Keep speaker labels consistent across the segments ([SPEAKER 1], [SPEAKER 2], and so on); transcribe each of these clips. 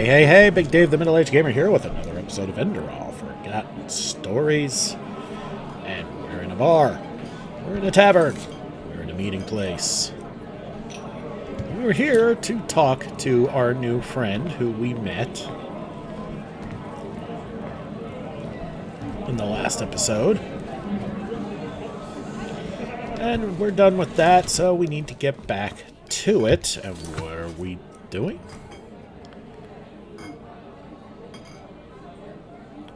[SPEAKER 1] Hey, hey, hey, Big Dave the Middle-Aged Gamer here with another episode of Enderal, Forgotten Stories. And we're in a bar. We're in a tavern. We're in a meeting place. We're here to talk to our new friend who we met in the last episode. And we're done with that, so we need to get back to it. And what are we doing?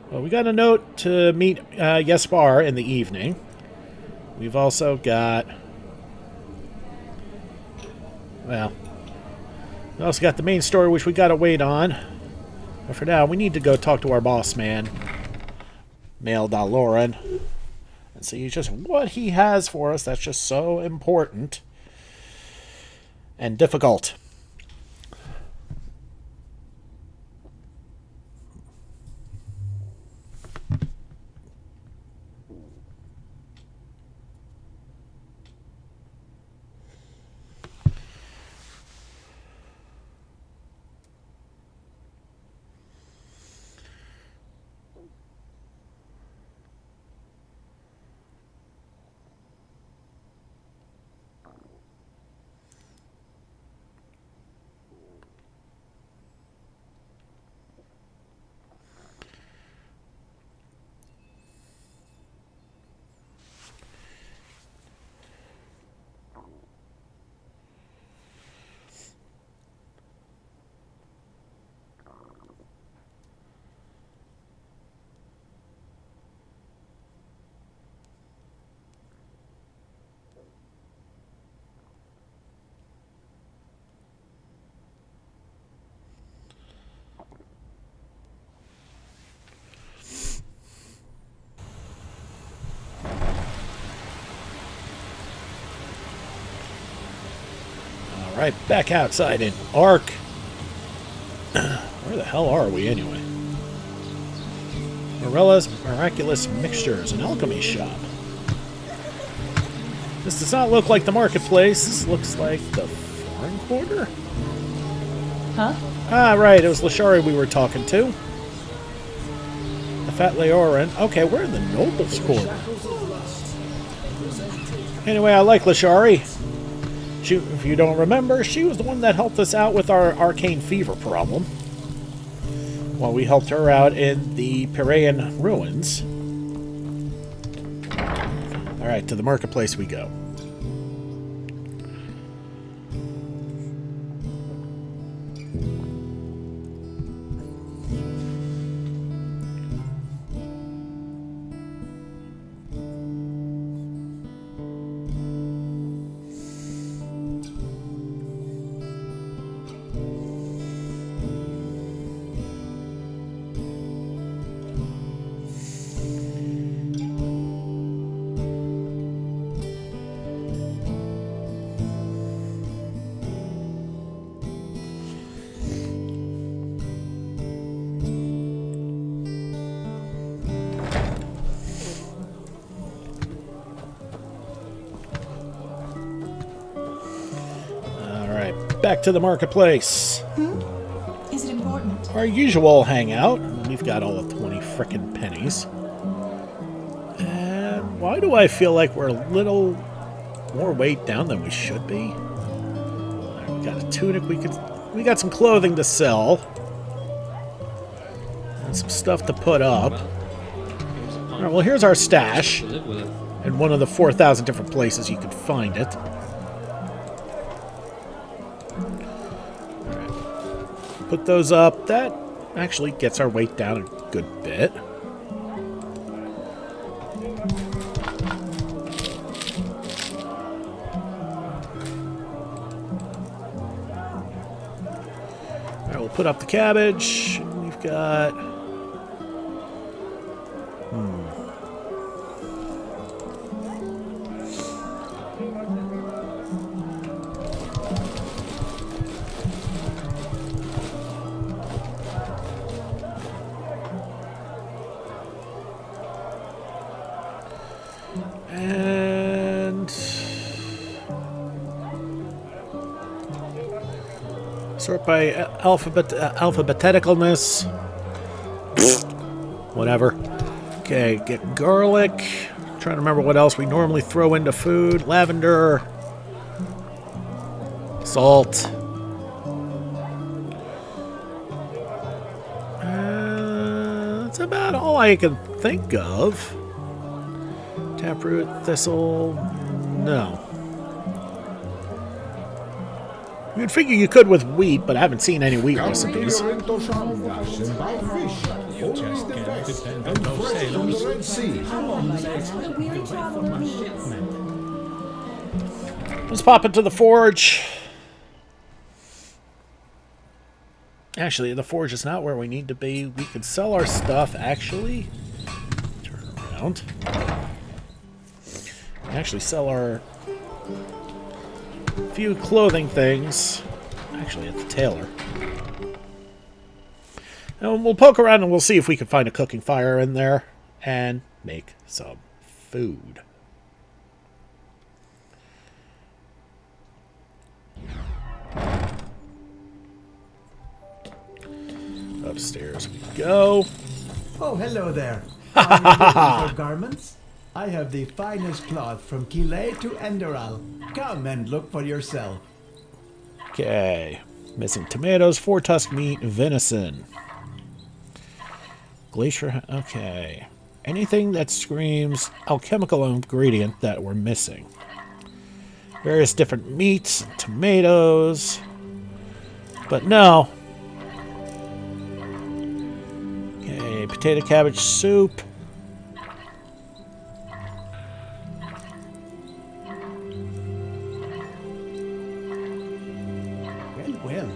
[SPEAKER 1] Well, we got a note to meet Yespar in the evening. We've also got... Well, we also got the main story, which we got to wait on. But for now, we need to go talk to our boss man, Mail Daloran, and see just what he has for us that's just so important and difficult. Right, back outside in Ark. Where the hell are we anyway? Morella's Miraculous Mixtures, an alchemy shop. This does not look like the marketplace. This looks like the foreign quarter?
[SPEAKER 2] Huh?
[SPEAKER 1] Ah, right, it was Lashari we were talking to. The Fat Leoran. Okay, we're in the Nobles Quarter. Anyway, I like Lashari. If you don't remember, she was the one that helped us out with our arcane fever problem. While we helped her out in the Piraean ruins. Alright, to the marketplace we go. Back to the marketplace.
[SPEAKER 2] Is it important?
[SPEAKER 1] Our usual hangout. We've got all the 20 frickin' pennies. And why do I feel like we're a little more weight down than we should be? Right, we got a tunic. We got some clothing to sell. And some stuff to put up. Alright, well here's our stash. In one of the 4,000 different places you could find it. Put those up. That actually gets our weight down a good bit. Alright, we'll put up the cabbage. We've got... Sort by alphabeticalness. Whatever. Okay, get garlic. Trying to remember what else we normally throw into food. Lavender. Salt. That's about all I can think of. Taproot, thistle. No. You'd figure you could with wheat, but I haven't seen any wheat recipes.
[SPEAKER 3] You just can't depend on those sailors.
[SPEAKER 1] Let's pop into the forge. Actually, the forge is not where we need to be. We could sell our stuff, actually. Turn around. Actually sell our few clothing things. Actually, at the tailor. And we'll poke around and we'll see if we can find a cooking fire in there and make some food. Upstairs we go.
[SPEAKER 4] Oh, hello there. Are you looking for garments? I have the finest cloth from Kilay to Enderal. Come and look for yourself.
[SPEAKER 1] Okay. Missing tomatoes, 4 tusk meat, venison. Glacier. Okay. Anything that screams alchemical ingredient that we're missing. Various different meats, tomatoes. But no. Okay. Potato cabbage soup.
[SPEAKER 4] Well.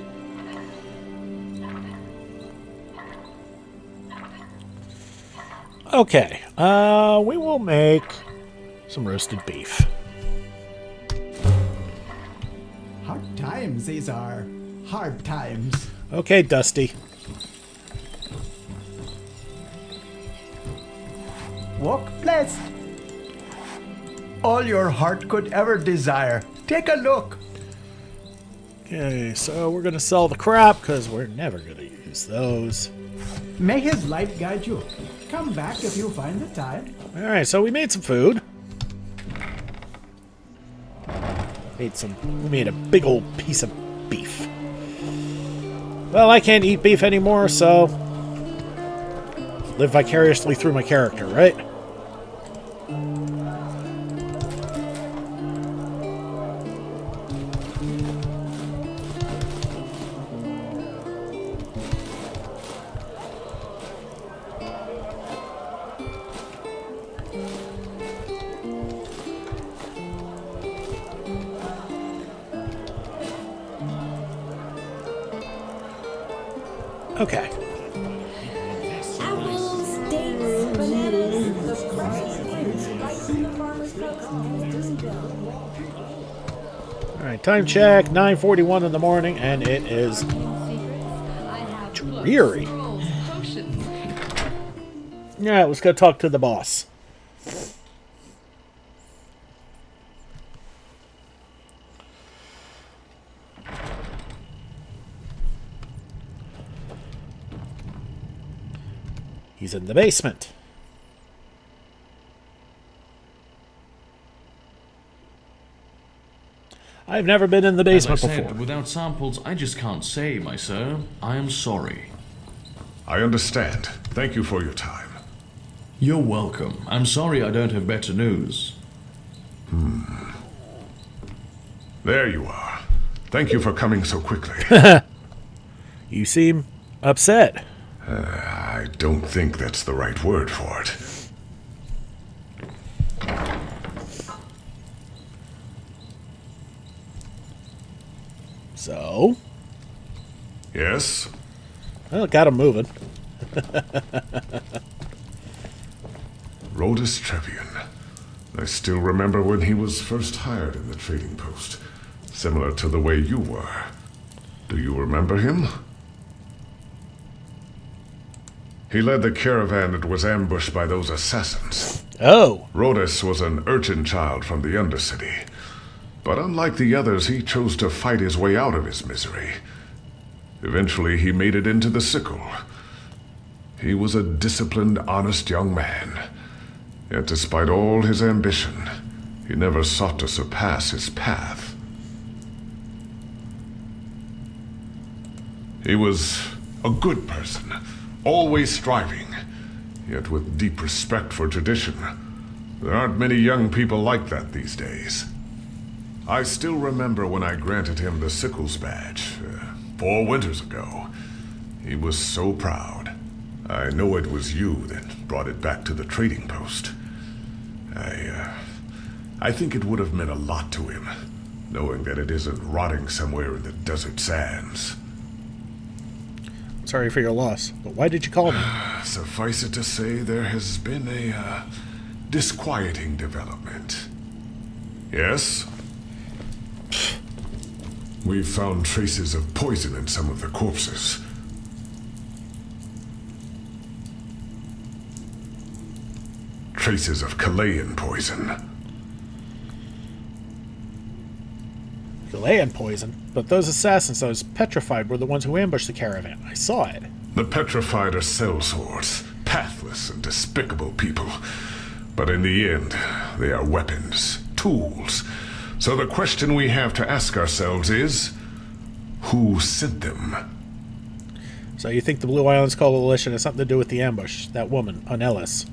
[SPEAKER 1] Okay, we will make some roasted beef.
[SPEAKER 4] Hard times these are. Hard times.
[SPEAKER 1] Okay, Dusty.
[SPEAKER 4] Walk blessed. All your heart could ever desire. Take a look.
[SPEAKER 1] Okay, so we're going to sell the crap because we're never going to use those.
[SPEAKER 4] May his light guide you. Come back if you find the time.
[SPEAKER 1] Alright, so we made some food. We made a big old piece of beef. Well, I can't eat beef anymore, so live vicariously through my character, right? Okay.
[SPEAKER 2] Apples, dates, bananas, the freshest fruits right from the farmer's coast in Duneville.
[SPEAKER 1] Alright, time check, 9:41 in the morning, and it is dreary. Yeah, let's go talk to the boss. He's in the basement. I've never been in the basement
[SPEAKER 5] As I said,
[SPEAKER 1] before.
[SPEAKER 5] without samples, I just can't say, my sir. I am sorry.
[SPEAKER 3] I understand. Thank you for your time.
[SPEAKER 5] You're welcome. I'm sorry I don't have better news.
[SPEAKER 3] There you are. Thank you for coming so quickly.
[SPEAKER 1] You seem upset.
[SPEAKER 3] I don't think that's the right word for it.
[SPEAKER 1] So?
[SPEAKER 3] Yes?
[SPEAKER 1] Well, got him moving.
[SPEAKER 3] Rhodus Trevian. I still remember when he was first hired in the trading post. Similar to the way you were. Do you remember him? He led the caravan that was ambushed by those assassins.
[SPEAKER 1] Oh.
[SPEAKER 3] Rhodus was an urchin child from the Undercity. But unlike the others, he chose to fight his way out of his misery. Eventually, he made it into the Sickle. He was a disciplined, honest young man. Yet despite all his ambition, he never sought to surpass his path. He was a good person, always striving, yet with deep respect for tradition. There aren't many young people like that these days. I still remember when I granted him the Sickles badge, 4 winters ago. He was so proud. I know it was you that brought it back to the trading post. I think it would have meant a lot to him, knowing that it isn't rotting somewhere in the desert sands.
[SPEAKER 1] Sorry for your loss, but why did you call me?
[SPEAKER 3] Suffice it to say, there has been a disquieting development. Yes? We've found traces of poison in some of the corpses. Traces of Chilean poison.
[SPEAKER 1] Chilean poison? But those assassins I was petrified were the ones who ambushed the caravan. I saw it.
[SPEAKER 3] The petrified are sellswords, pathless and despicable people. But in the end, they are weapons, tools. So the question we have to ask ourselves is, who sent them?
[SPEAKER 1] So you think the Blue Islands Coalition has something to do with the ambush? That woman, Ellis.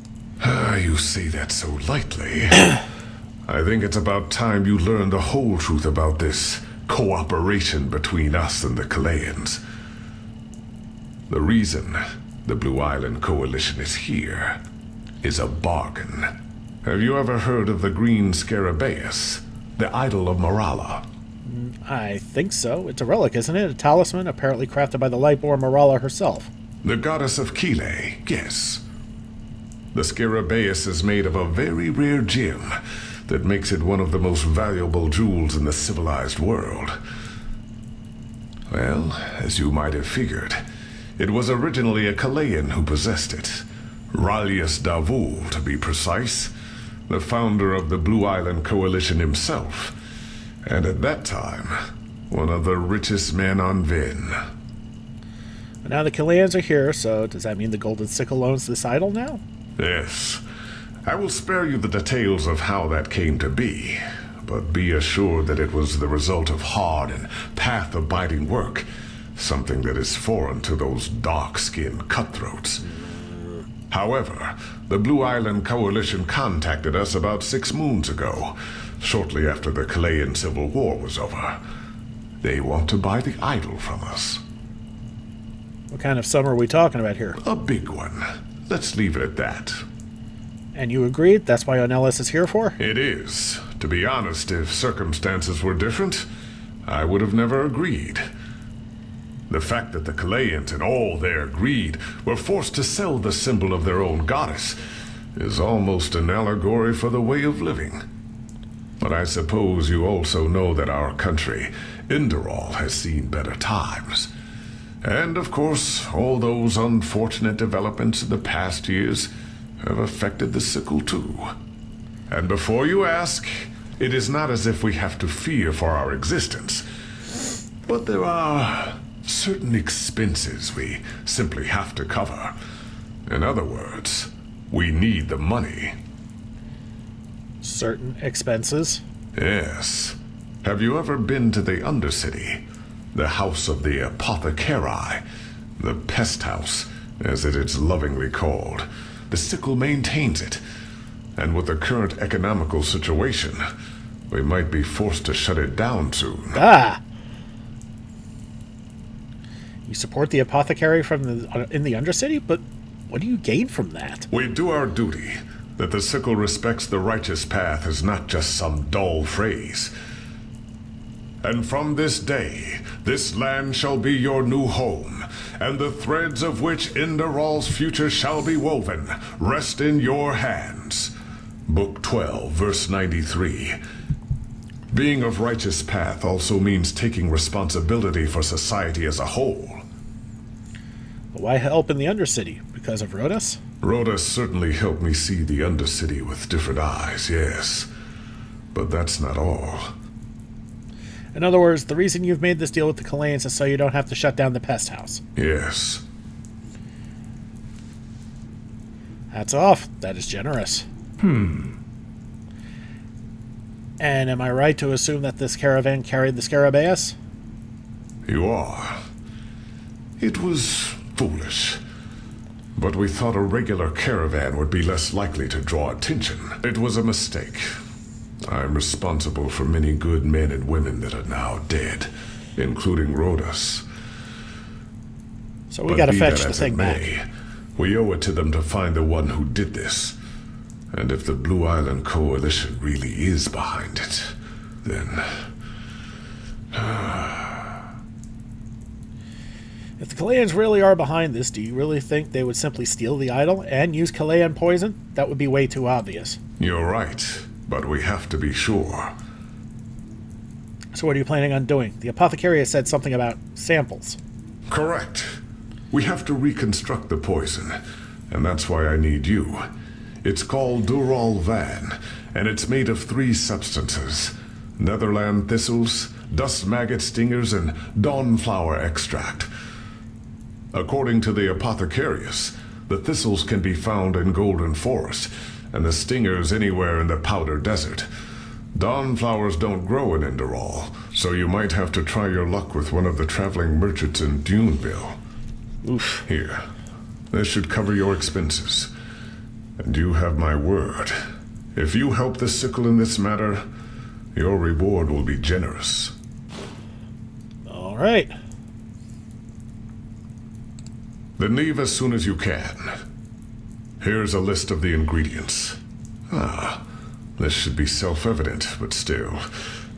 [SPEAKER 3] You say that so lightly. I think it's about time you learn the whole truth about this cooperation between us and the Chileans. The reason the Blue Island Coalition is here is a bargain. Have you ever heard of the Green Scarabaeus, the idol of Marala?
[SPEAKER 1] I think so. It's a relic, isn't it? A talisman apparently crafted by the Lightborn Marala herself.
[SPEAKER 3] The goddess of Chile, yes. The Scarabaeus is made of a very rare gem that makes it one of the most valuable jewels in the civilized world. Well, as you might have figured, it was originally a Chilean who possessed it. Ralius Davul, to be precise, the founder of the Blue Island Coalition himself, and at that time, one of the richest men on Vin.
[SPEAKER 1] But now the Chileans are here, so does that mean the Golden Sickle owns this idol now?
[SPEAKER 3] Yes. I will spare you the details of how that came to be, but be assured that it was the result of hard and path-abiding work, something that is foreign to those dark-skinned cutthroats. However, the Blue Island Coalition contacted us about 6 moons ago, shortly after the Chilean Civil War was over. They want to buy the idol from us.
[SPEAKER 1] What kind of sum are we talking about here?
[SPEAKER 3] A big one. Let's leave it at that.
[SPEAKER 1] And you agreed? That's why Ellis is here for?
[SPEAKER 3] It is. To be honest, if circumstances were different, I would have never agreed. The fact that the Chileans, in all their greed, were forced to sell the symbol of their own goddess is almost an allegory for the way of living. But I suppose you also know that our country, Enderal, has seen better times. And, of course, all those unfortunate developments in the past years have affected the Sickle too. And before you ask, it is not as if we have to fear for our existence. But there are certain expenses we simply have to cover. In other words, we need the money.
[SPEAKER 1] Certain expenses?
[SPEAKER 3] Yes. Have you ever been to the Undercity? The house of the apothecary, the pest house, as it is lovingly called. The Sickle maintains it, and with the current economical situation, we might be forced to shut it down soon.
[SPEAKER 1] Ah! You support the apothecary in the Undercity, but what do you gain from that?
[SPEAKER 3] We do our duty. That the Sickle respects the righteous path is not just some dull phrase. And from this day, this land shall be your new home, and the threads of which Enderal's future shall be woven rest in your hands. Book 12, verse 93. Being of righteous path also means taking responsibility for society as a whole.
[SPEAKER 1] But why help in the Undercity? Because of Rhodas?
[SPEAKER 3] Rhoda certainly helped me see the Undercity with different eyes, yes. But that's not all.
[SPEAKER 1] In other words, the reason you've made this deal with the Kalayans is so you don't have to shut down the pest house.
[SPEAKER 3] Yes.
[SPEAKER 1] Hats off. That is generous. And am I right to assume that this caravan carried the Scarabaeus?
[SPEAKER 3] You are. It was foolish. But we thought a regular caravan would be less likely to draw attention. It was a mistake. I'm responsible for many good men and women that are now dead, including Rhodas.
[SPEAKER 1] So we gotta
[SPEAKER 3] be
[SPEAKER 1] fetch
[SPEAKER 3] that
[SPEAKER 1] the
[SPEAKER 3] as
[SPEAKER 1] thing
[SPEAKER 3] it
[SPEAKER 1] back.
[SPEAKER 3] may, we owe it to them to find the one who did this. And if the Blue Island Coalition really is behind it, then...
[SPEAKER 1] If the Kalayans really are behind this, do you really think they would simply steal the idol and use Kalayan poison? That would be way too obvious.
[SPEAKER 3] You're right, but we have to be sure.
[SPEAKER 1] So what are you planning on doing? The apothecary has said something about samples.
[SPEAKER 3] Correct. We have to reconstruct the poison, and that's why I need you. It's called Dural Van, and it's made of 3 substances: Netherland thistles, dust maggot stingers, and dawnflower extract. According to the apothecarius, the thistles can be found in Golden Forest, and the stingers anywhere in the Powder Desert. Dawnflowers don't grow in Enderal, so you might have to try your luck with one of the traveling merchants in Duneville.
[SPEAKER 1] Oof.
[SPEAKER 3] Here, this should cover your expenses. And you have my word. If you help the Sickle in this matter, your reward will be generous.
[SPEAKER 1] All right.
[SPEAKER 3] Then leave as soon as you can. Here's a list of the ingredients. This should be self-evident, but still,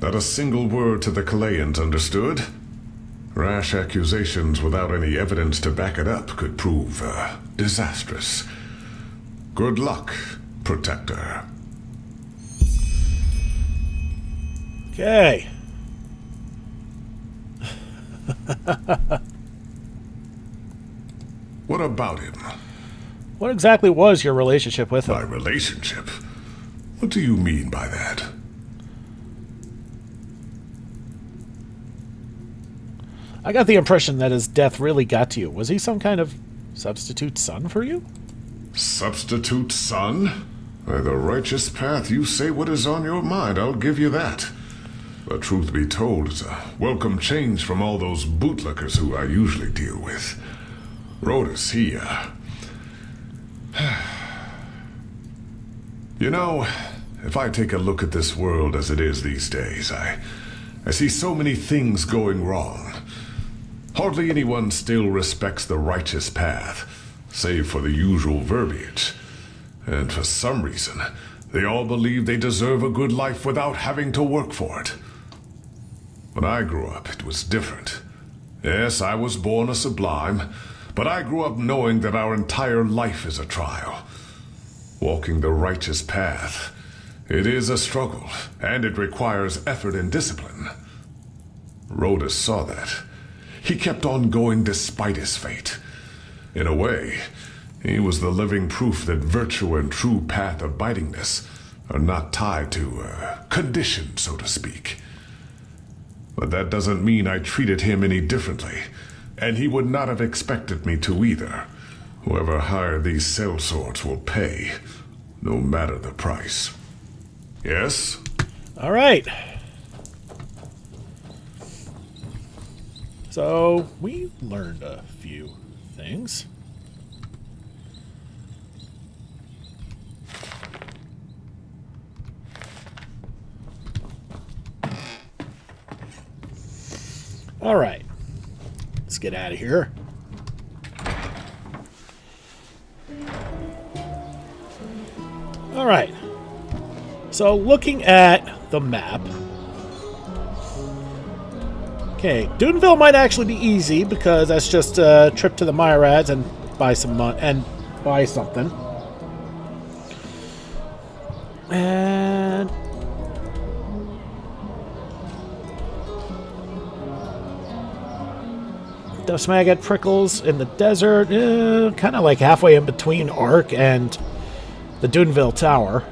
[SPEAKER 3] not a single word to the Kalayans, understood? Rash accusations without any evidence to back it up could prove, disastrous. Good luck, Protector.
[SPEAKER 1] Okay.
[SPEAKER 3] What about him?
[SPEAKER 1] What exactly was your relationship with
[SPEAKER 3] My
[SPEAKER 1] him?
[SPEAKER 3] relationship? What do you mean by that?
[SPEAKER 1] I got the impression that his death really got to you. Was he some kind of substitute son for you?
[SPEAKER 3] Substitute son? By the righteous path, you say what is on your mind, I'll give you that. But truth be told, it's a welcome change from all those bootlickers who I usually deal with. Rhodas, he, You know, if I take a look at this world as it is these days, I see so many things going wrong. Hardly anyone still respects the righteous path, save for the usual verbiage. And for some reason, they all believe they deserve a good life without having to work for it. When I grew up, it was different. Yes, I was born a sublime, but I grew up knowing that our entire life is a trial. Walking the righteous path, it is a struggle, and it requires effort and discipline. Rhodas saw that. He kept on going despite his fate. In a way, he was the living proof that virtue and true path abidingness are not tied to condition, so to speak. But that doesn't mean I treated him any differently, and he would not have expected me to either. Whoever hired these sellswords will pay, no matter the price. Yes?
[SPEAKER 1] All right. So, we learned a few things. All right. Let's get out of here. All right. So, looking at the map. Okay, Duneville might actually be easy because that's just a trip to the Myrads and buy some buy something. And dust maggot prickles in the desert, kind of like halfway in between Ark and the Duneville Tower.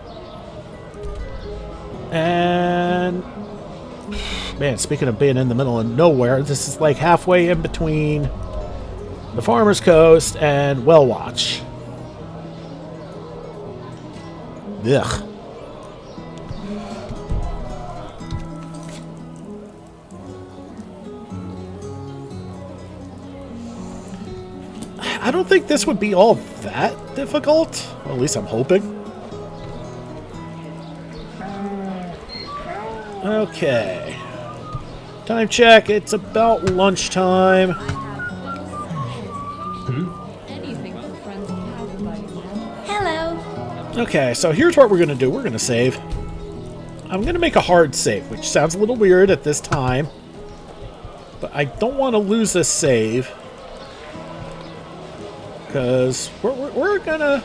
[SPEAKER 1] And Man, speaking of being in the middle of nowhere, this is like halfway in between the Farmer's Coast and Well Watch. Ugh. I don't think this would be all that difficult. Well, at least I'm hoping. Okay. Time check. It's about lunchtime.
[SPEAKER 2] Anything for friends and house buddies. Hello.
[SPEAKER 1] Okay, so here's what we're going to do. We're going to save. I'm going to make a hard save, which sounds a little weird at this time. But I don't want to lose this save. Because we're gonna...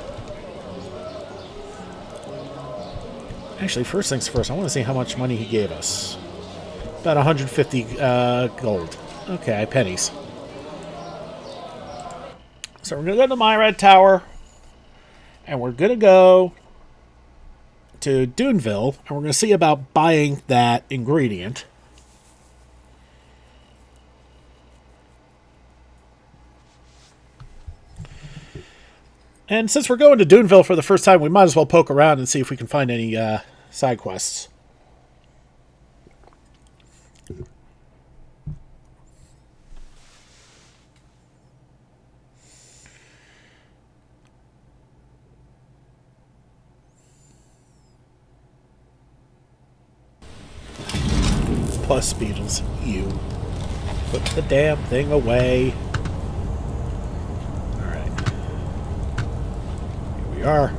[SPEAKER 1] Actually, first things first, I want to see how much money he gave us. About 150 gold. Okay, pennies. So we're going to go to my red tower. And we're going to go to Duneville. And we're going to see about buying that ingredient. And since we're going to Duneville for the first time, we might as well poke around and see if we can find any side quests. Plus Beetles, you. Put the damn thing away. We are.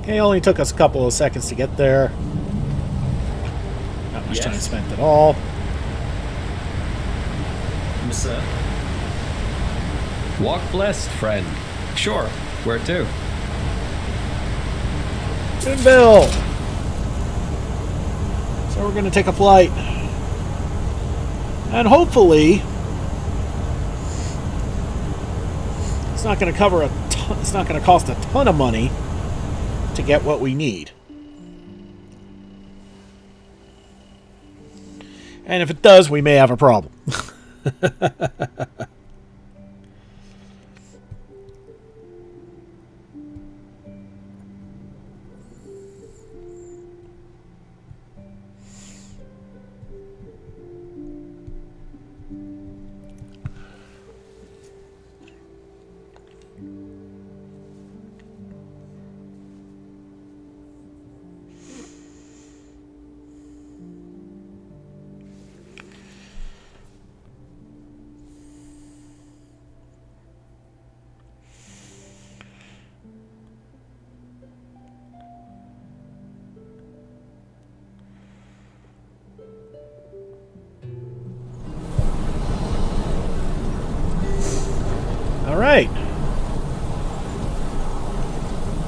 [SPEAKER 1] Okay, only took us a couple of seconds to get there. Not much time spent at all.
[SPEAKER 6] Yes, sir. Walk blessed, friend. Sure. Where to?
[SPEAKER 1] Duneville! So we're going to take a flight. And hopefully... it's not going to cover a ton, it's not going to cost a ton of money to get what we need. And if it does, we may have a problem. All right.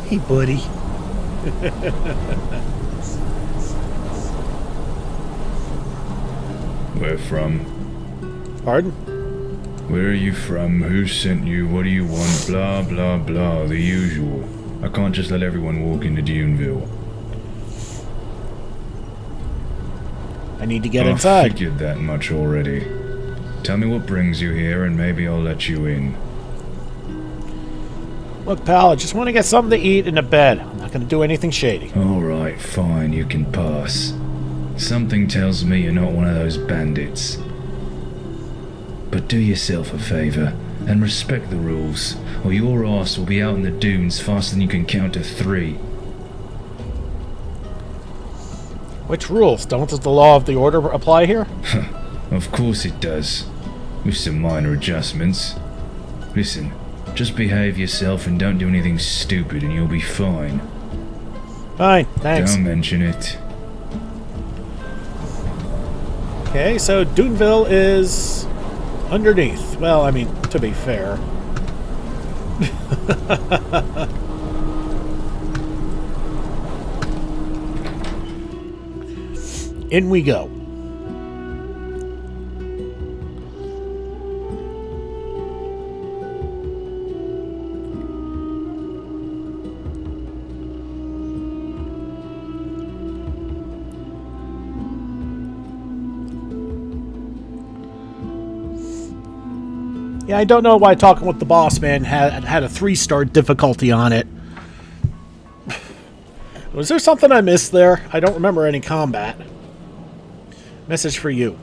[SPEAKER 1] Hey, buddy.
[SPEAKER 7] Where from?
[SPEAKER 1] Pardon?
[SPEAKER 7] Where are you from? Who sent you? What do you want? Blah, blah, blah. The usual. I can't just let everyone walk into Duneville.
[SPEAKER 1] I need to get
[SPEAKER 7] I
[SPEAKER 1] inside.
[SPEAKER 7] figured that much already. Tell me what brings you here and maybe I'll let you in.
[SPEAKER 1] Look, pal, I just want to get something to eat and a bed. I'm not going to do anything shady.
[SPEAKER 7] Alright, fine, you can pass. Something tells me you're not one of those bandits. But do yourself a favor and respect the rules, or your ass will be out in the dunes faster than you can count to 3.
[SPEAKER 1] Which rules? Don't the law of the order apply here?
[SPEAKER 7] Of course it does, with some minor adjustments. Listen, just behave yourself and don't do anything stupid and you'll be fine.
[SPEAKER 1] Fine, thanks.
[SPEAKER 7] Don't mention it.
[SPEAKER 1] Okay, so Duneville is underneath. Well, I mean, to be fair. In we go. Yeah, I don't know why talking with the boss man had a 3-star difficulty on it. Was there something I missed there? I don't remember any combat. Message for you.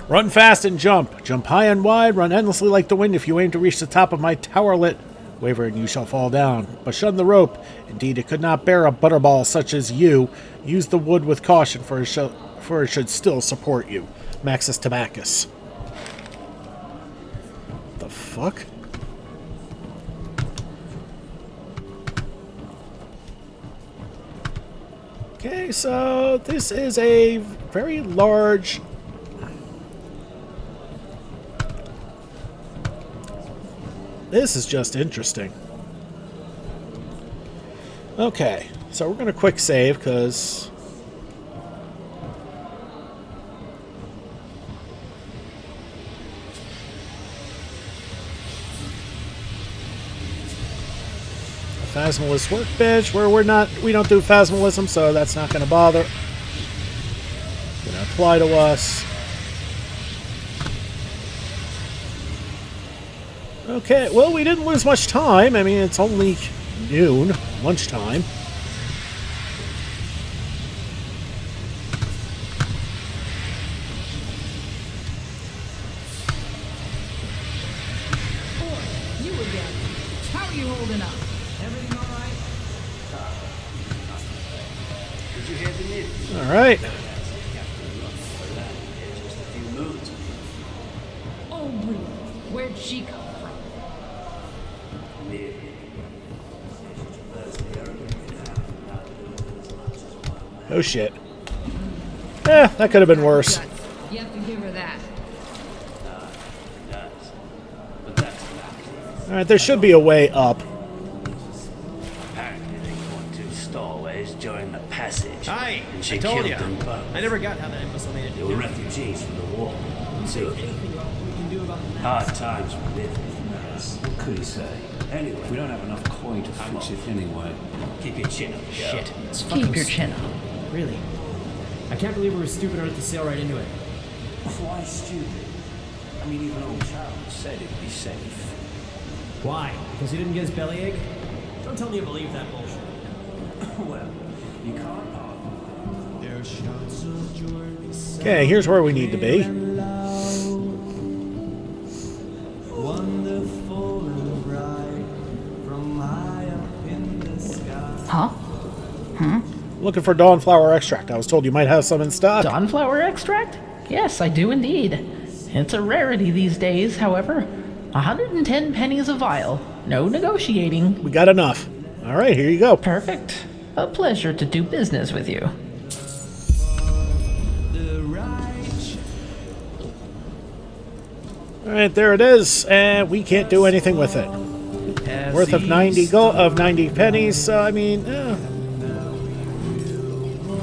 [SPEAKER 1] Run fast and jump. Jump high and wide. Run endlessly like the wind. If you aim to reach the top of my towerlet, waver and you shall fall down. But shun the rope. Indeed, it could not bear a butterball such as you. Use the wood with caution, for it should still support you. Maxus Tabacus. The fuck? Okay, so this is a very large... This is just interesting. Okay, so we're going to quick save, because... Phasmalist workbench, where we don't do phasmalism, so that's not going to bother. Going to apply to us. Okay, well, we didn't lose much time. I mean, it's only noon, lunchtime.
[SPEAKER 2] You again. How are you holding up? Everything all right?
[SPEAKER 1] All right.
[SPEAKER 2] Oh, really? Where'd she come from?
[SPEAKER 1] Oh, shit. That could have been worse.
[SPEAKER 2] You have to give her that.
[SPEAKER 1] All right, there should be a way up.
[SPEAKER 8] Apparently they caught 2 stowaways during the passage.
[SPEAKER 6] Hi,
[SPEAKER 8] and she
[SPEAKER 6] I told
[SPEAKER 8] killed
[SPEAKER 6] ya.
[SPEAKER 8] them both.
[SPEAKER 6] I never got how that imbecile made it.
[SPEAKER 8] They were refugees from the war. Two of them. Hard times we live in. What could he say? Anyway, we don't have enough coin to fix it anyway. Keep your chin up, yo.
[SPEAKER 6] Shit. It's
[SPEAKER 9] Keep your chin up.
[SPEAKER 6] Really? I can't believe we were stupid enough to sail right into it.
[SPEAKER 8] Why stupid? I mean, even old Charles said it'd be safe.
[SPEAKER 6] Why? Because he didn't get his bellyache? Don't tell me you believe that bullshit.
[SPEAKER 8] Well, you can't argue.
[SPEAKER 1] Okay, here's where we need to be.
[SPEAKER 9] Huh?
[SPEAKER 1] Looking for Dawnflower extract. I was told you might have some in stock.
[SPEAKER 9] Dawnflower extract? Yes, I do indeed. It's a rarity these days, however. 110 pennies a vial. No negotiating.
[SPEAKER 1] We got enough. All right, here you go.
[SPEAKER 9] Perfect. A pleasure to do business with you.
[SPEAKER 1] All right, there it is, and we can't do anything with it. Worth of 90 pennies. So I mean,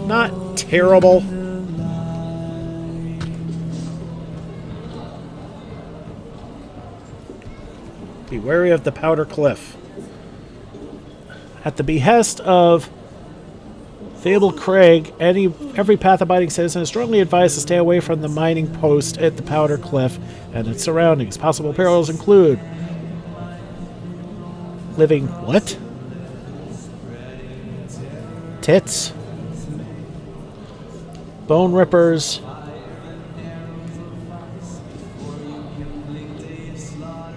[SPEAKER 1] not terrible. Be wary of the Powder Cliff. At the behest of Fable Craig, every path-abiding citizen is strongly advised to stay away from the mining post at the Powder Cliff and its surroundings. Possible perils include living what? Tits? Bone rippers?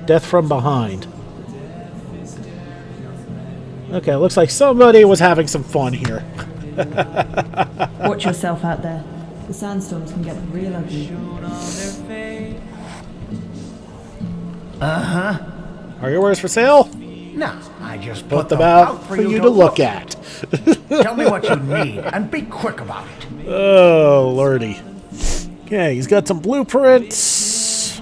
[SPEAKER 1] Death from behind. Okay, looks like somebody was having some fun here.
[SPEAKER 10] Watch yourself out there. The sandstorms can get real ugly.
[SPEAKER 1] Are your wares for sale?
[SPEAKER 11] No, I just
[SPEAKER 1] Put them out for you to look at.
[SPEAKER 11] Tell me what you need, and be quick about it.
[SPEAKER 1] Oh, lordy. Okay, he's got some blueprints.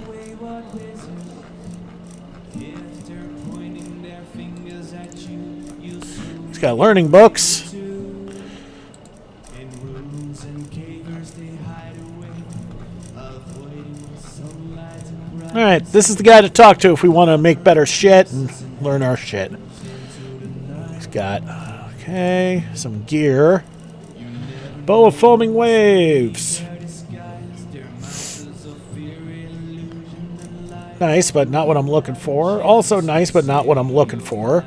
[SPEAKER 1] He's got learning books. Alright, this is the guy to talk to if we want to make better shit and learn our shit. He's got, okay, some gear. Bow of foaming waves. Nice, but not what I'm looking for. Also nice, but not what I'm looking for.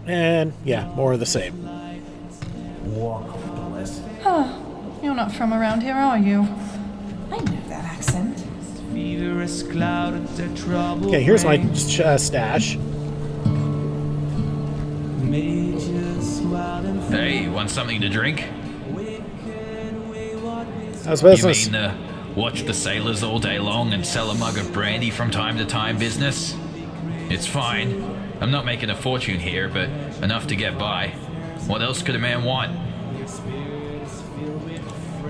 [SPEAKER 1] And, yeah, more of the same.
[SPEAKER 10] Huh. You're not from around here, are you? I know that accent.
[SPEAKER 1] Okay, here's my stash.
[SPEAKER 7] Hey, you want something to drink?
[SPEAKER 1] How's business?
[SPEAKER 7] You mean watch the sailors all day long and sell a mug of brandy from time to time business? It's fine. I'm not making a fortune here, but enough to get by. What else could a man want?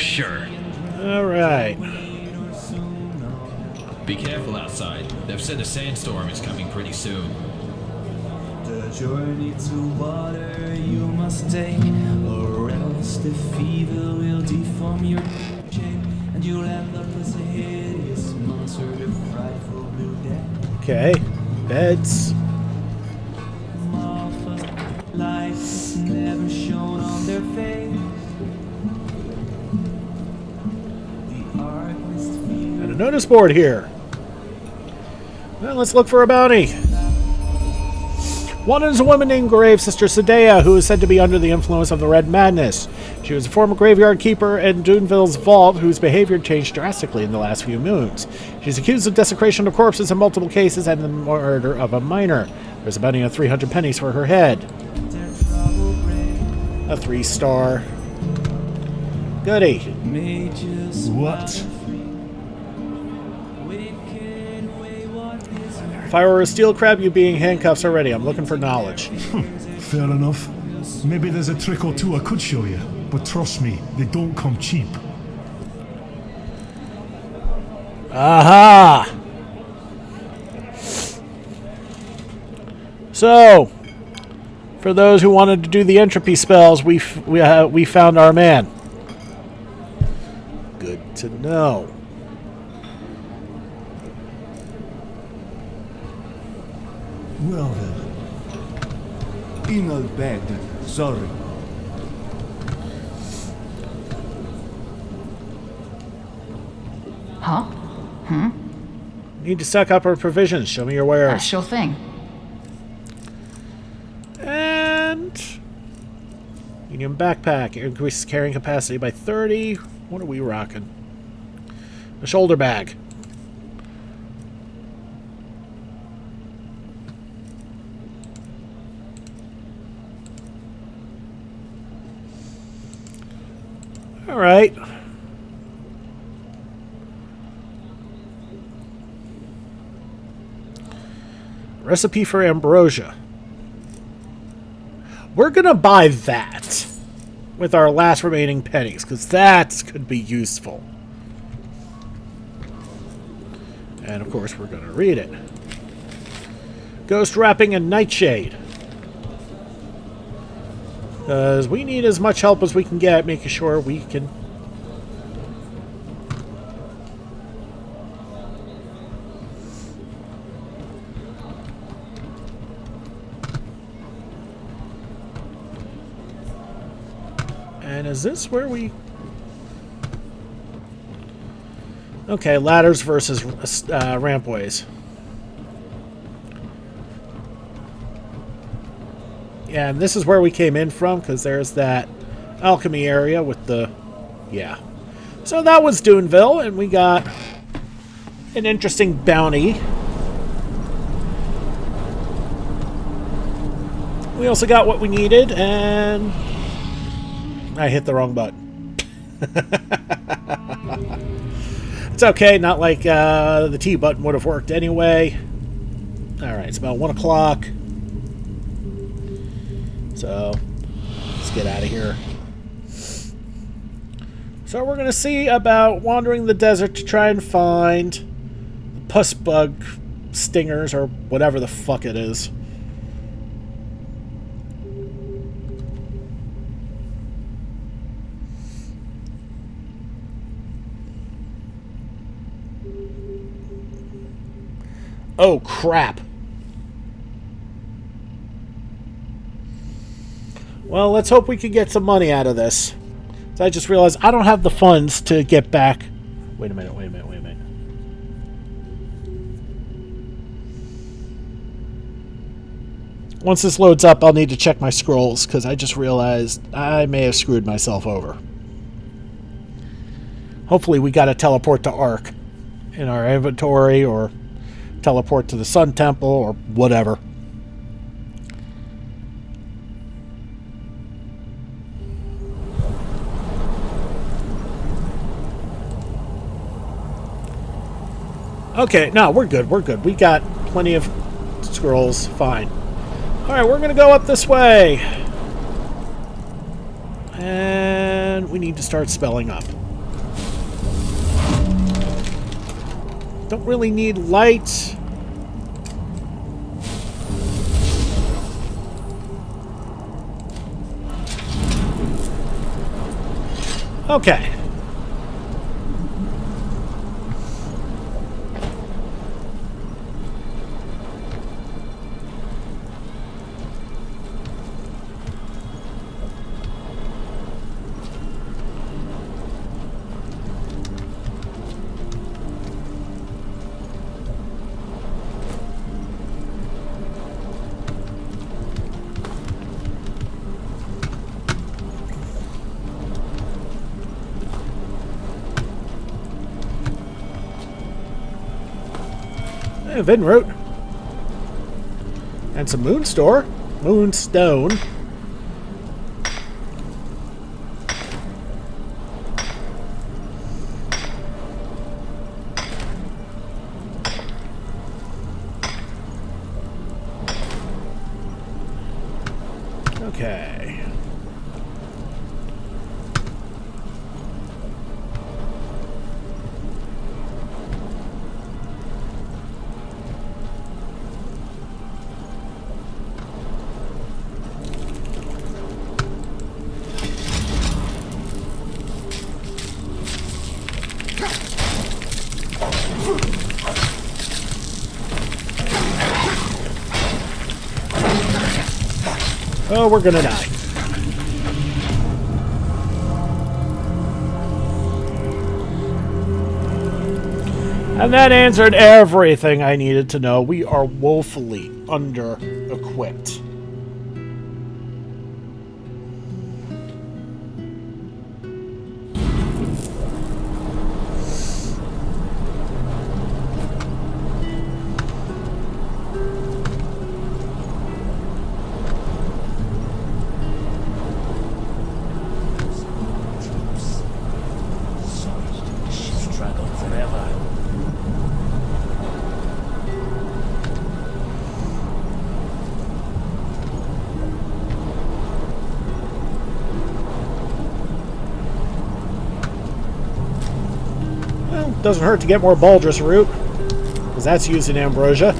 [SPEAKER 7] Sure.
[SPEAKER 1] Alright.
[SPEAKER 7] Be careful outside. They've said a sandstorm is coming pretty soon.
[SPEAKER 12] The journey to water you must take, or else the fever will deform your shape, and you'll end up as a hideous monster of frightful blue death.
[SPEAKER 1] Okay. Beds.
[SPEAKER 12] Life is never shown on their face.
[SPEAKER 1] And a notice board here. Well, let's look for a bounty. One is a woman named Grave Sister Sadea, who is said to be under the influence of the Red Madness. She was a former graveyard keeper in Duneville's vault, whose behavior changed drastically in the last few moons. She's accused of desecration of corpses in multiple cases and the murder of a minor. There's a bounty of 300 pennies for her head. A 3-star. Goody.
[SPEAKER 5] What?
[SPEAKER 1] If I were a steel crab, you'd be in handcuffs already. I'm looking for knowledge.
[SPEAKER 5] Fair enough. Maybe there's a trick or two I could show you, but trust me, they don't come cheap.
[SPEAKER 1] Aha! So, for those who wanted to do the entropy spells, we found our man. Good to know.
[SPEAKER 12] Well then. In a bed, sorry.
[SPEAKER 9] Huh?
[SPEAKER 1] Need to stock up our provisions. Show me your wares.
[SPEAKER 9] Sure thing.
[SPEAKER 1] And medium backpack increases carrying capacity by 30. What are we rocking? A shoulder bag. All right. Recipe for ambrosia. We're going to buy that with our last remaining pennies, because that could be useful. And, of course, we're going to read it. Ghost wrapping and nightshade. Because we need as much help as we can get, making sure we can... And is this where we... Okay, ladders versus rampways. Yeah, and this is where we came in from, because there's that alchemy area with the... Yeah. So that was Duneville, and we got an interesting bounty. We also got what we needed, and... I hit the wrong button. It's okay, not like the T button would have worked anyway. Alright, it's about 1 o'clock. So, let's get out of here. So we're going to see about wandering the desert to try and find the pus bug stingers, or whatever the fuck it is. Oh, crap. Well, let's hope we can get some money out of this. So I just realized I don't have the funds to get back Wait a minute, wait a minute, wait a minute. Once this loads up, I'll need to check my scrolls, because I just realized I may have screwed myself over. Hopefully we got to teleport to Ark in our inventory, or teleport to the Sun Temple, or whatever. Okay, no, we're good, we're good. We got plenty of scrolls, fine. Alright, we're going to go up this way. And we need to start spelling up. Don't really need light. Okay. Vinroot. And some Moonstone. Okay. Oh, we're gonna die. And that answered everything I needed to know. We are woefully under-equipped. Doesn't hurt to get more Baldrus root, because that's used in Ambrosia.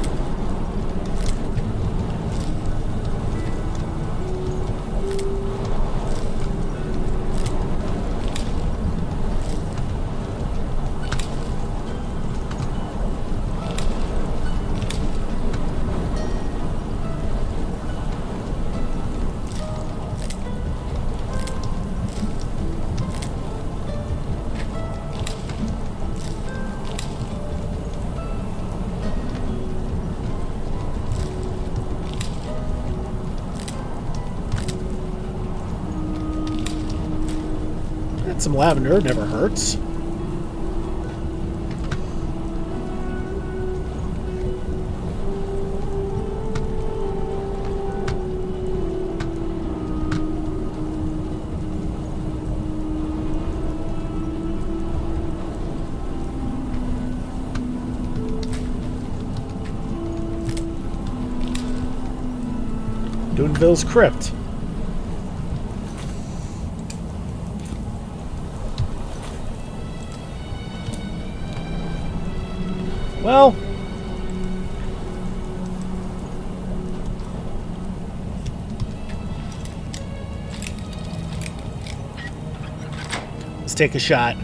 [SPEAKER 1] Some lavender never hurts. Duneville's crypt. Well, let's take a shot.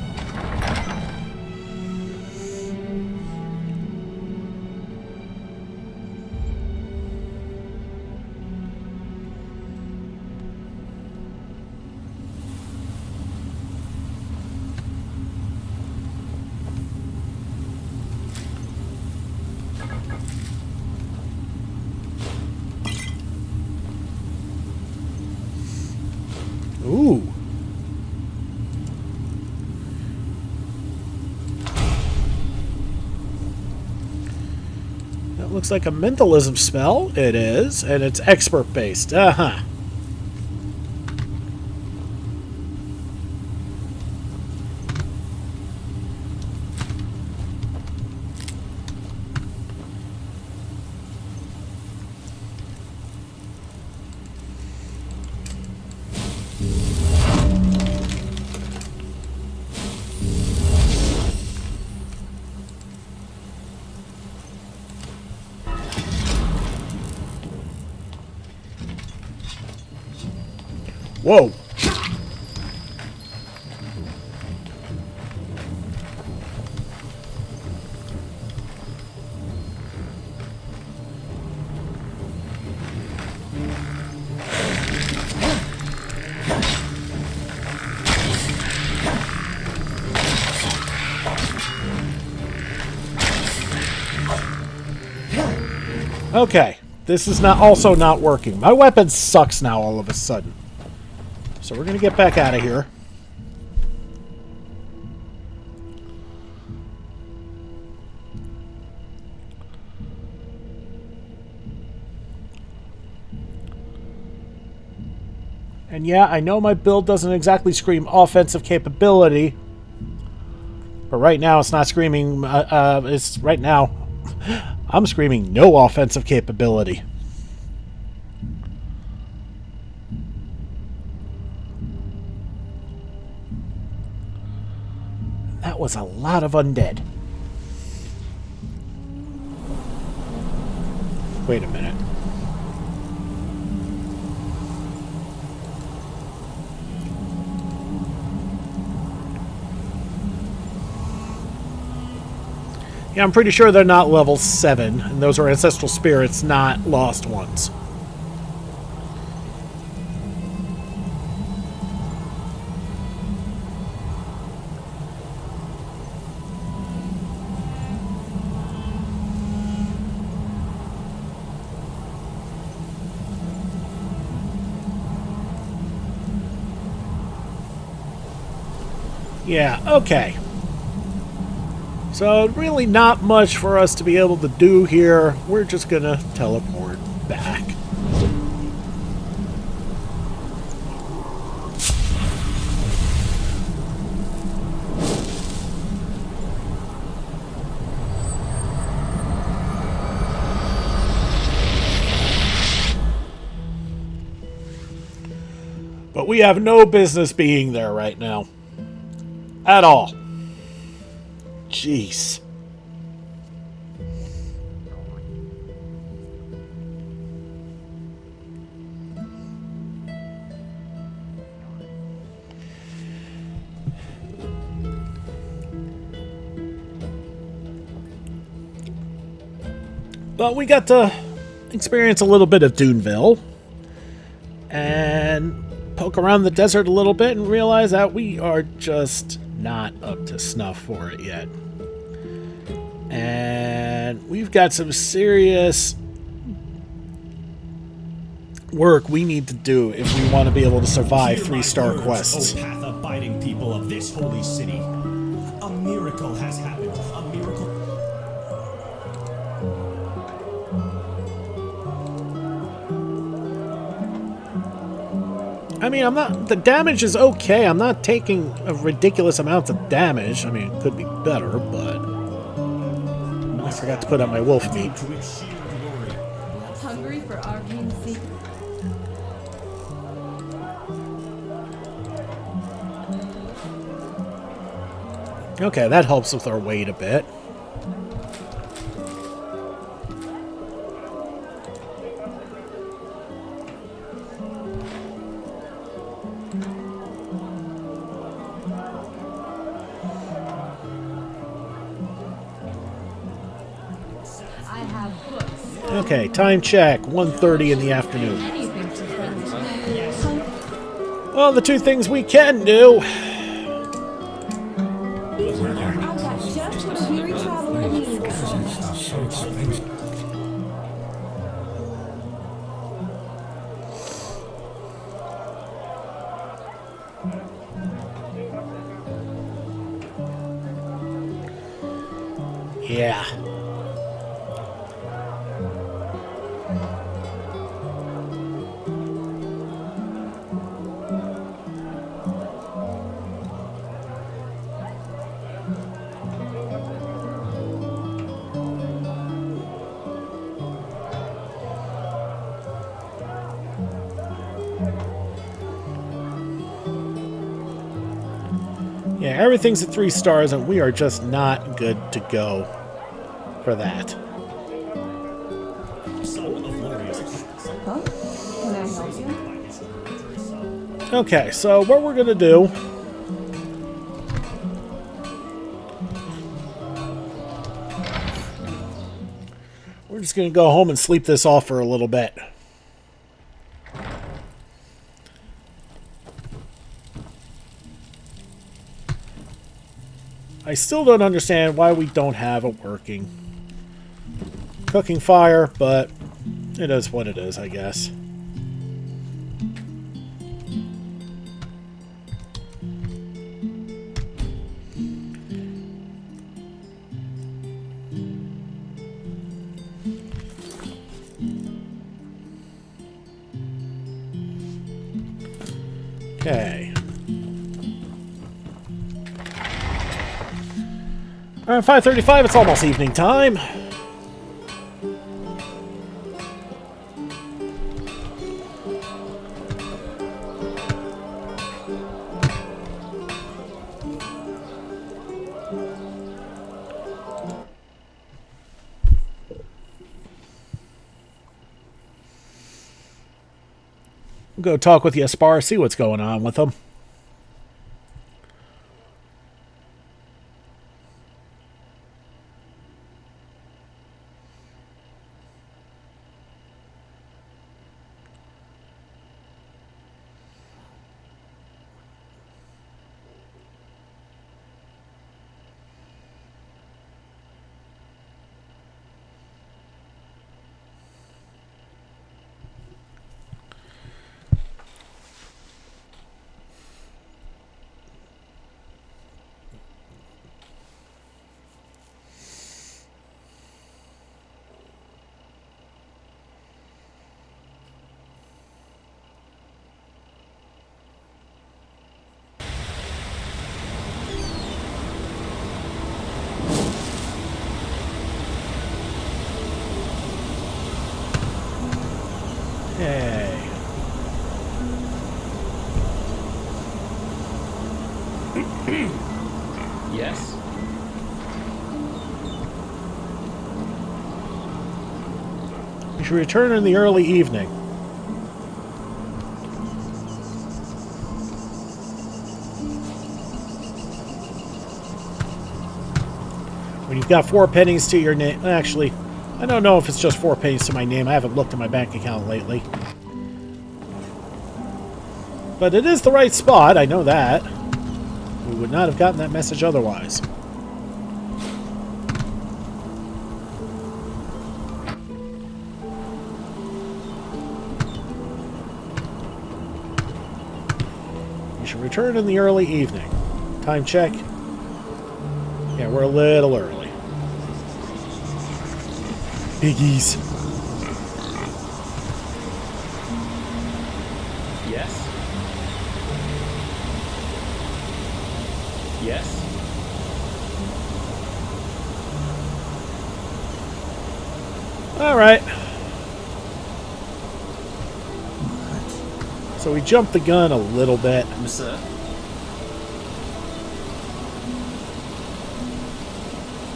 [SPEAKER 1] looks like a mentalism spell. It is, and it's expert based. Uh-huh. Whoa. Okay, this is also not working. My weapon sucks now all of a sudden. So we're going to get back out of here. And yeah, I know my build doesn't exactly scream offensive capability. But right now it's not screaming... right now, I'm screaming no offensive capability. That was a lot of undead. Wait a minute. Yeah, I'm pretty sure they're not level 7, and those are ancestral spirits, not lost ones. Yeah, okay. So, really not much for us to be able to do here. We're just gonna teleport back. But we have no business being there right now. At all. Jeez. But we got to experience a little bit of Duneville and poke around the desert a little bit and realize that we are just not up to snuff for it yet. And we've got some serious work we need to do if we want to be able to survive 3-star quests.
[SPEAKER 6] O path-abiding people of this holy city. A miracle has happened. A miracle.
[SPEAKER 1] I mean, the damage is okay. I'm not taking a ridiculous amount of damage. I mean, it could be better, but I forgot to put on my wolf meat.
[SPEAKER 2] Hungry for arcane secrets?
[SPEAKER 1] Okay, that helps with our weight a bit. Okay, time check, 1:30 in the afternoon. Well, the two things we can do. Yeah. Yeah, everything's at 3 stars, and we are just not good to go for that.
[SPEAKER 2] Huh? Can I help you?
[SPEAKER 1] Okay, so what we're going to do... We're just going to go home and sleep this off for a little bit. I still don't understand why we don't have a working cooking fire, but it is what it is, I guess. Okay. Around 5:35, it's almost evening time. Go talk with Yaspar, see what's going on with them. Okay.
[SPEAKER 8] Yes?
[SPEAKER 1] You should return in the early evening. When you've got 4 pennies to your name. Actually, I don't know if it's just 4 pennies to my name. I haven't looked at my bank account lately. But it is the right spot, I know that. We would not have gotten that message otherwise. You should return in the early evening. Time check. Yeah, we're a little early. Piggies.
[SPEAKER 8] Yes? Yes?
[SPEAKER 1] All right. So we jumped the gun a little bit.
[SPEAKER 8] Monsieur?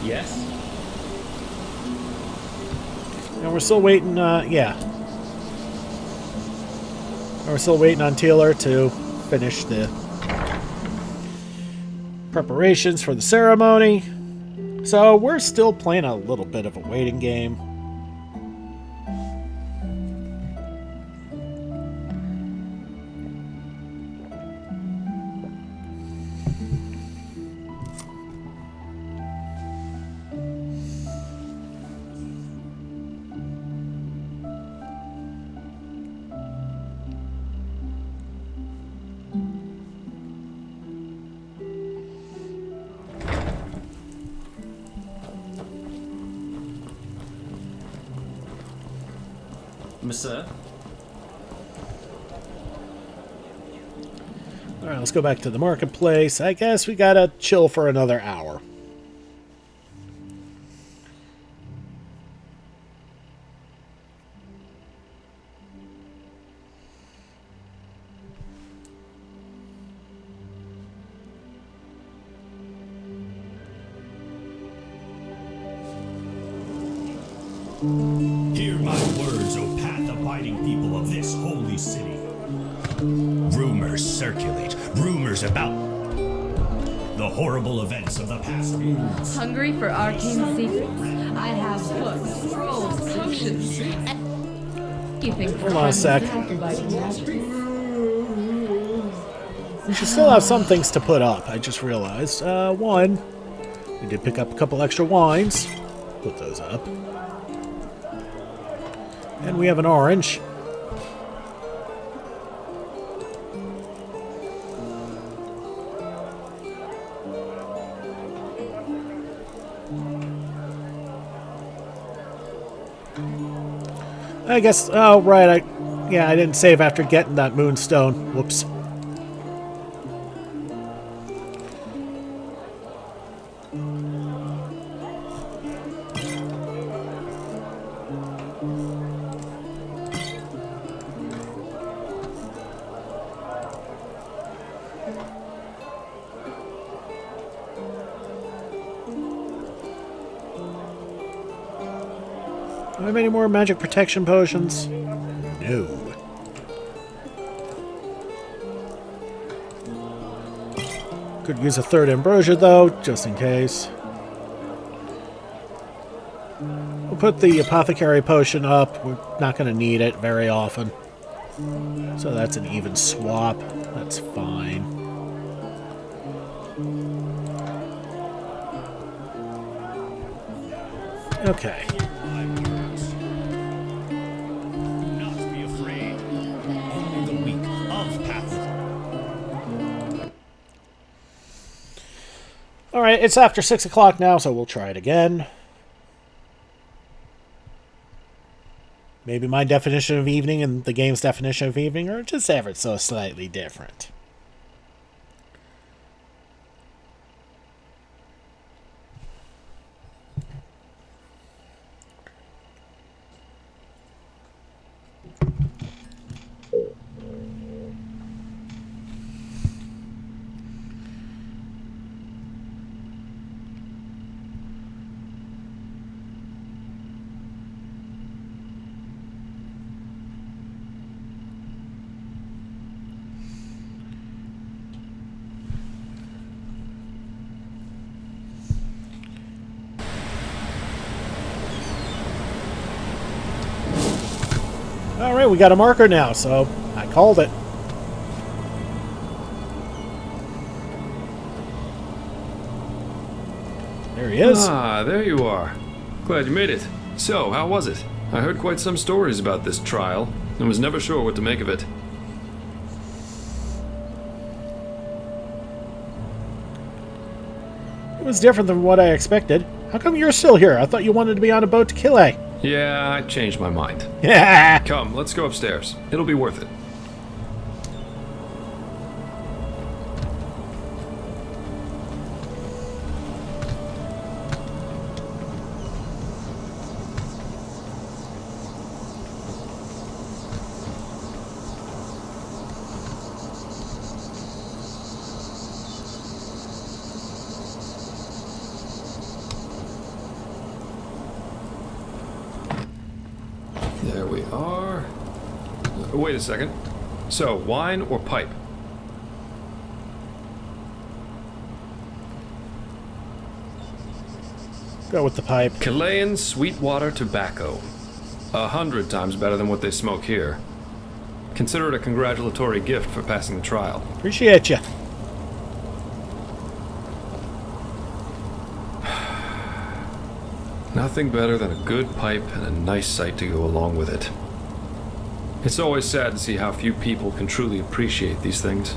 [SPEAKER 8] Yes?
[SPEAKER 1] And we're still waiting, yeah. And we're still waiting on Taylor to finish the preparations for the ceremony. So we're still playing a little bit of a waiting game.
[SPEAKER 8] Monsieur?
[SPEAKER 1] Alright, let's go back to the marketplace. I guess we gotta chill for another hour.
[SPEAKER 6] Hear my words, O path-abiding people of this holy city. Rumors circulate. Rumors about the horrible events of the past months.
[SPEAKER 2] Hungry for arcane secrets? I have books, scrolls, potions, anything for
[SPEAKER 1] Hold on a sec.
[SPEAKER 2] path-abiding magic.
[SPEAKER 1] We should still have some things to put up, I just realized. One, we did pick up a couple extra wines. Put those up. And we have an orange. I guess, oh, right, I didn't save after getting that moonstone. Whoops. Do I have any more magic protection potions? No. Could use a third ambrosia, though, just in case. We'll put the apothecary potion up. We're not going to need it very often. So that's an even swap. That's fine. Okay. Alright, it's after 6 o'clock now, so we'll try it again. Maybe my definition of evening and the game's definition of evening are just ever so slightly different. Alright, we got a marker now, so I called it. There he is.
[SPEAKER 13] Ah, there you are. Glad you made it. So, how was it? I heard quite some stories about this trial, and was never sure what to make of it.
[SPEAKER 1] It was different than what I expected. How come you're still here? I thought you wanted to be on a boat to Kile.
[SPEAKER 13] Yeah, I changed my mind.
[SPEAKER 1] Yeah.
[SPEAKER 13] Come, let's go upstairs. It'll be worth it. There we are. Wait a second. So, wine or pipe?
[SPEAKER 1] Go with the pipe.
[SPEAKER 13] Chilean Sweetwater tobacco. 100 times better than what they smoke here. Consider it a congratulatory gift for passing the trial.
[SPEAKER 1] Appreciate you.
[SPEAKER 13] Nothing better than a good pipe and a nice sight to go along with it. It's always sad to see how few people can truly appreciate these things.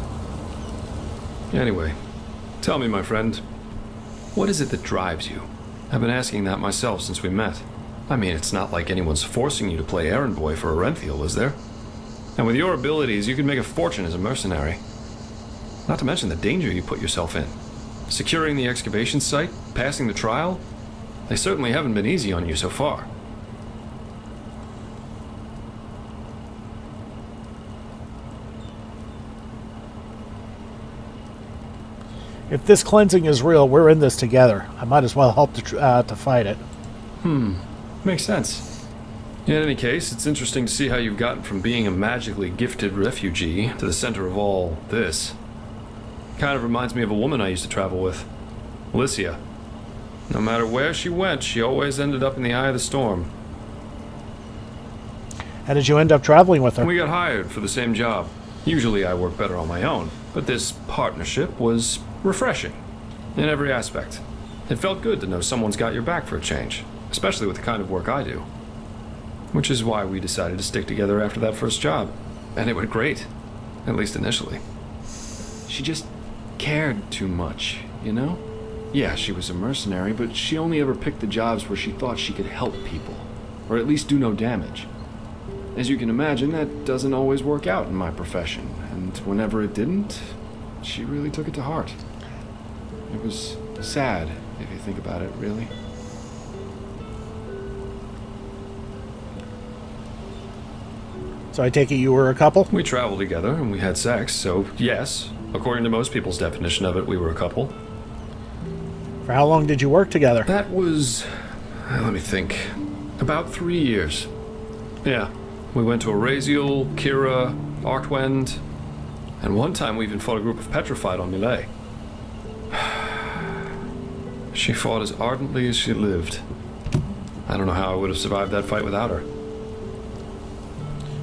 [SPEAKER 13] Anyway, tell me, my friend, what is it that drives you? I've been asking that myself since we met. I mean, it's not like anyone's forcing you to play errand boy for Orenthiel, is there? And with your abilities, you could make a fortune as a mercenary. Not to mention the danger you put yourself in. Securing the excavation site, passing the trial, they certainly haven't been easy on you so far.
[SPEAKER 1] If this cleansing is real, we're in this together. I might as well help to fight it.
[SPEAKER 13] Makes sense. In any case, it's interesting to see how you've gotten from being a magically gifted refugee to the center of all this. Kind of reminds me of a woman I used to travel with, Alicia. No matter where she went, she always ended up in the eye of the storm.
[SPEAKER 1] How did you end up traveling with her?
[SPEAKER 13] We got hired for the same job. Usually I work better on my own, but this partnership was refreshing in every aspect. It felt good to know someone's got your back for a change, especially with the kind of work I do. Which is why we decided to stick together after that first job. And it went great, at least initially. She just cared too much, you know? Yeah, she was a mercenary, but she only ever picked the jobs where she thought she could help people, or at least do no damage. As you can imagine, that doesn't always work out in my profession, and whenever it didn't, she really took it to heart. It was sad, if you think about it, really.
[SPEAKER 1] So I take it you were a couple?
[SPEAKER 13] We traveled together and we had sex, so yes, according to most people's definition of it, we were a couple.
[SPEAKER 1] For how long did you work together?
[SPEAKER 13] That was, let me think, about 3 years. Yeah, we went to Araziel, Kira, Artwend, and one time we even fought a group of petrified on Millet. She fought as ardently as she lived. I don't know how I would have survived that fight without her.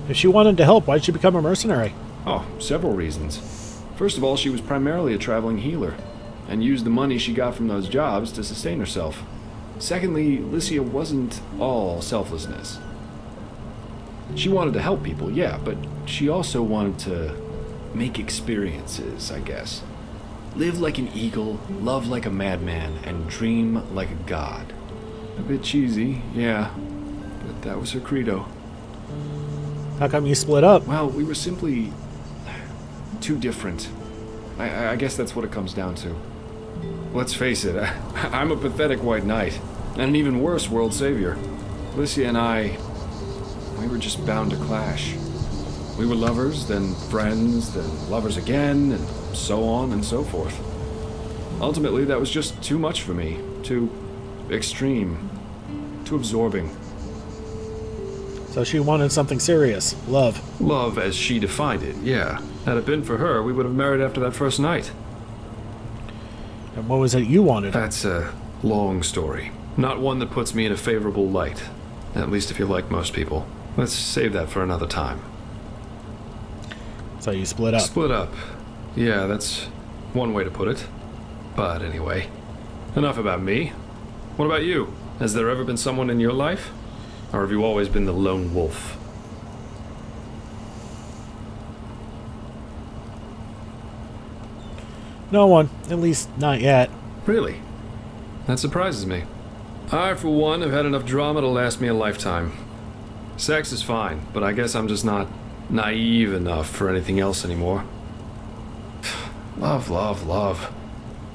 [SPEAKER 1] If she wanted to help, why'd she become a mercenary?
[SPEAKER 13] Oh, several reasons. First of all, she was primarily a traveling healer, and used the money she got from those jobs to sustain herself. Secondly, Alicia wasn't all selflessness. She wanted to help people, yeah, but she also wanted to make experiences, I guess. Live like an eagle, love like a madman, and dream like a god. A bit cheesy, yeah, but that was her credo.
[SPEAKER 1] How come you split up?
[SPEAKER 13] Well, we were simply too different. I guess that's what it comes down to. Let's face it, I'm a pathetic white knight, and an even worse world savior. Alicia and I, we were just bound to clash. We were lovers, then friends, then lovers again, and so on and so forth. Ultimately, that was just too much for me. Too extreme. Too absorbing.
[SPEAKER 1] So she wanted something serious. Love.
[SPEAKER 13] Love as she defined it, yeah. Had it been for her, we would have married after that first night.
[SPEAKER 1] And what was it you wanted?
[SPEAKER 13] That's a long story. Not one that puts me in a favorable light. At least if you're like most people. Let's save that for another time.
[SPEAKER 1] So you split up.
[SPEAKER 13] Split up. Yeah, that's one way to put it. But anyway, enough about me. What about you? Has there ever been someone in your life? Or have you always been the lone wolf?
[SPEAKER 1] No one. At least not yet.
[SPEAKER 13] Really? That surprises me. I, for one, have had enough drama to last me a lifetime. Sex is fine, but I guess I'm just not naive enough for anything else anymore. Love, love, love.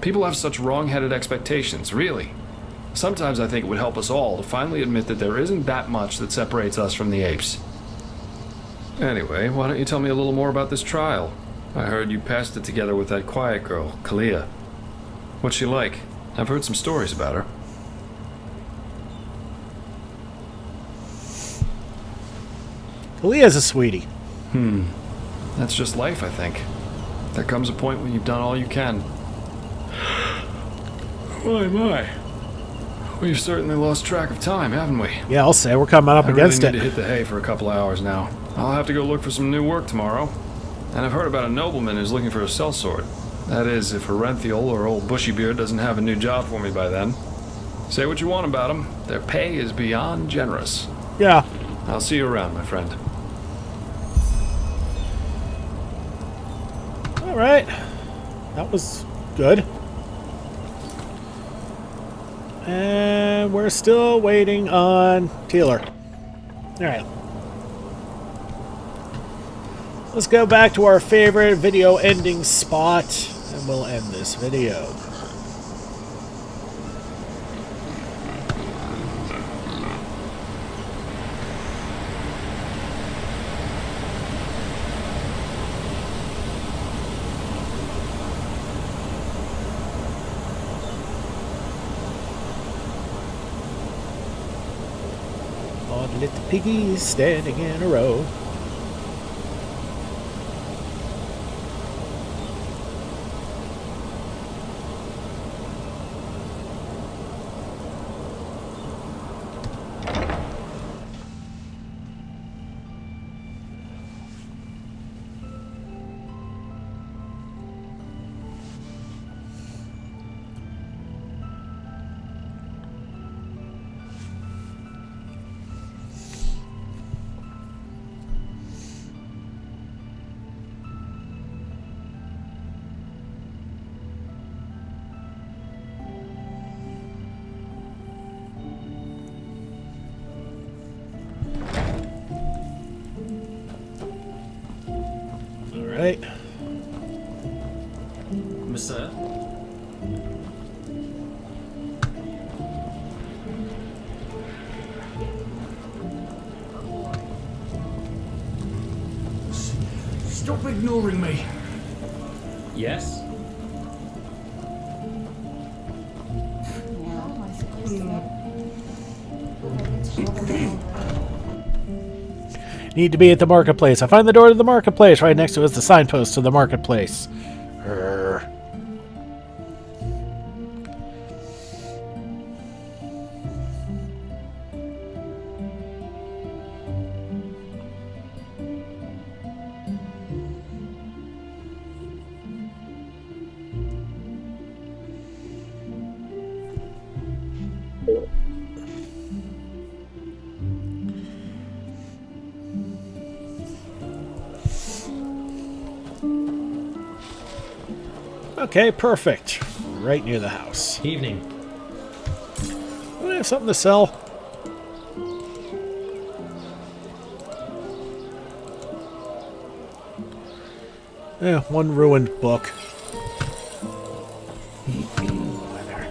[SPEAKER 13] People have such wrong-headed expectations, really. Sometimes I think it would help us all to finally admit that there isn't that much that separates us from the apes. Anyway, why don't you tell me a little more about this trial? I heard you passed it together with that quiet girl, Kalia. What's she like? I've heard some stories about her.
[SPEAKER 1] Kalia's a sweetie.
[SPEAKER 13] That's just life, I think. There comes a point when you've done all you can. My. We've certainly lost track of time, haven't we?
[SPEAKER 1] Yeah, I'll say. We're coming up against
[SPEAKER 13] it. I really
[SPEAKER 1] it.
[SPEAKER 13] need to hit the hay for a couple hours now. I'll have to go look for some new work tomorrow. And I've heard about a nobleman who's looking for a sellsword. That is, if Herenthiel or old Bushybeard doesn't have a new job for me by then. Say what you want about them. Their pay is beyond generous.
[SPEAKER 1] Yeah.
[SPEAKER 13] I'll see you around, my friend.
[SPEAKER 1] All right. That was good. And we're still waiting on Taylor. All right. Let's go back to our favorite video ending spot, and we'll end this video. All the little piggies standing in a row. Right.
[SPEAKER 12] Monsieur?
[SPEAKER 11] Stop ignoring me.
[SPEAKER 12] Yes?
[SPEAKER 1] Need to be at the marketplace. I find the door to the marketplace. Right next to it is the signpost to the marketplace. Urgh. Okay, perfect. Right near the house.
[SPEAKER 12] Evening.
[SPEAKER 1] Do I have something to sell? Yeah, one ruined book.
[SPEAKER 11] Weather.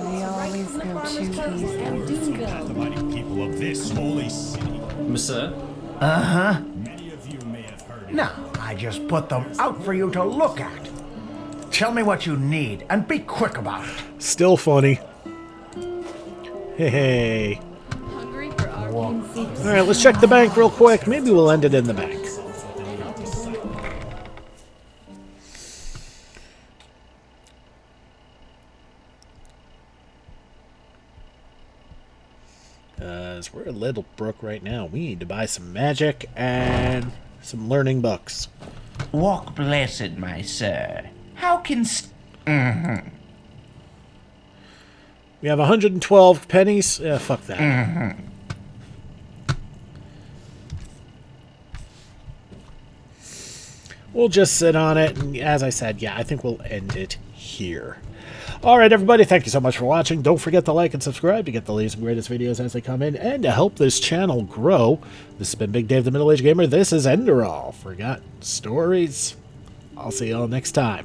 [SPEAKER 10] We always go too easy.
[SPEAKER 6] The mighty people of this holy city.
[SPEAKER 12] Monsieur?
[SPEAKER 11] Uh-huh.
[SPEAKER 6] Many of you may have heard.
[SPEAKER 11] No, I just put them out for you to look at. Tell me what you need, and be quick about it.
[SPEAKER 1] Still funny. Hey.
[SPEAKER 2] Hungry for arcane secrets?
[SPEAKER 1] Alright, let's check the bank real quick. Maybe we'll end it in the bank. Because we're at Little Brook right now. We need to buy some magic and some learning books.
[SPEAKER 11] Walk blessed, my sir. How can...
[SPEAKER 1] We have 112 pennies. Yeah, fuck that. We'll just sit on it. And as I said, yeah, I think we'll end it here. Alright, everybody, thank you so much for watching. Don't forget to like and subscribe to get the latest and greatest videos as they come in and to help this channel grow. This has been Big Dave the Middle Age Gamer. This is Enderal. Forgotten Stories. I'll see y'all next time.